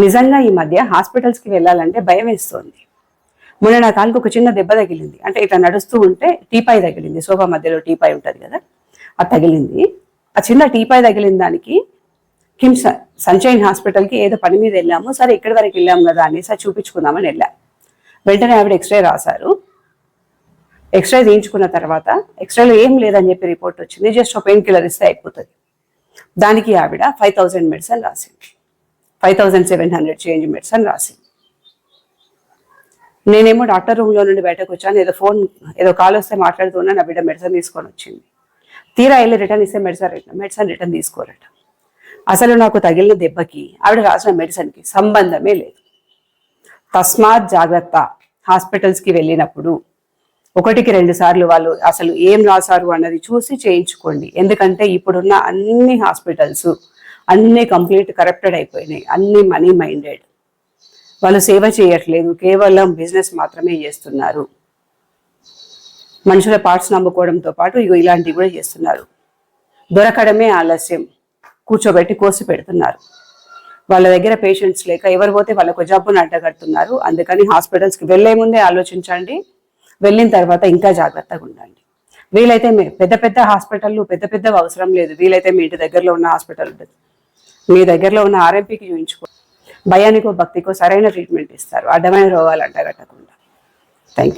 నిజంగా ఈ మధ్య హాస్పిటల్స్కి వెళ్ళాలంటే భయం వేస్తుంది. మొన్న నా కాలుకి ఒక చిన్న దెబ్బ తగిలింది. అంటే ఇట్లా నడుస్తూ ఉంటే టీపాయ్ తగిలింది. సోఫా మధ్యలో టీపాయ్ ఉంటుంది కదా, అది తగిలింది. ఆ చిన్న టీపాయ్ తగిలిన దానికి కిమ్స్ సన్షైన్ హాస్పిటల్కి ఏదో పని మీద వెళ్ళాము. సరే ఇక్కడి వరకు వెళ్ళాము కదా అనేసి అది చూపించుకుందామని వెళ్ళా. వెంటనే ఆవిడ ఎక్స్రే రాశారు. ఎక్స్రే తీయించుకున్న తర్వాత ఎక్స్రేలో ఏం లేదని చెప్పి రిపోర్ట్ వచ్చింది. జస్ట్ ఒక పెయిన్ కిల్లర్ ఇస్తే అయిపోతుంది. దానికి ఆవిడ 5000 మెడిసిన్ రాసింది. 5700 చేంజ్ మెడిసిన్ రాసింది. నేనేమో డాక్టర్ రూమ్లో నుండి బయటకు వచ్చాను. ఏదో కాల్ వస్తే మాట్లాడుతున్నా నా బిడ్డ మెడిసిన్ తీసుకొని వచ్చింది. తీరా వెళ్ళి రిటర్న్ ఇస్తే మెడిసిన్ రిటర్న్ తీసుకోరట. అసలు నాకు తగిలిన దెబ్బకి ఆవిడ రాసిన మెడిసిన్కి సంబంధమే లేదు. తస్మాత్ జాగ్రత్త. హాస్పిటల్స్కి వెళ్ళినప్పుడు 1-2 సార్లు వాళ్ళు అసలు ఏం రాశారు అన్నది చూసి చేయించుకోండి. ఎందుకంటే ఇప్పుడున్న అన్ని హాస్పిటల్స్ అన్నీ కంప్లీట్ కరప్టెడ్ అయిపోయినాయి. అన్ని మనీ మైండెడ్. వాళ్ళు సేవ చేయట్లేదు, కేవలం బిజినెస్ మాత్రమే చేస్తున్నారు. మనుషుల పార్ట్స్ నమ్ముకోవడంతో పాటు ఇలాంటివి కూడా చేస్తున్నారు. దొరకడమే ఆలస్యం. కూర్చోబెట్టి కోసి పెడుతున్నారు. వాళ్ళ దగ్గర పేషెంట్స్ లేక ఎవరు పోతే వాళ్ళకు జబ్బును అడ్డగడుతున్నారు. అందుకని హాస్పిటల్స్కి వెళ్లే ముందే ఆలోచించండి. వెళ్ళిన తర్వాత ఇంకా జాగ్రత్తగా ఉండండి. వీలైతే పెద్ద హాస్పిటల్ పెద్ద అవసరం లేదు. వీలైతే మీ ఇంటి దగ్గరలో ఉన్న హాస్పిటల్, మీ దగ్గరలో ఉన్న ఆర్ఎంపీకి చూపించుకో. భయానికో భక్తికో సరైన ట్రీట్మెంట్ ఇస్తారు. అడ్డమైన రోగాలు అంటగట్టకుండా.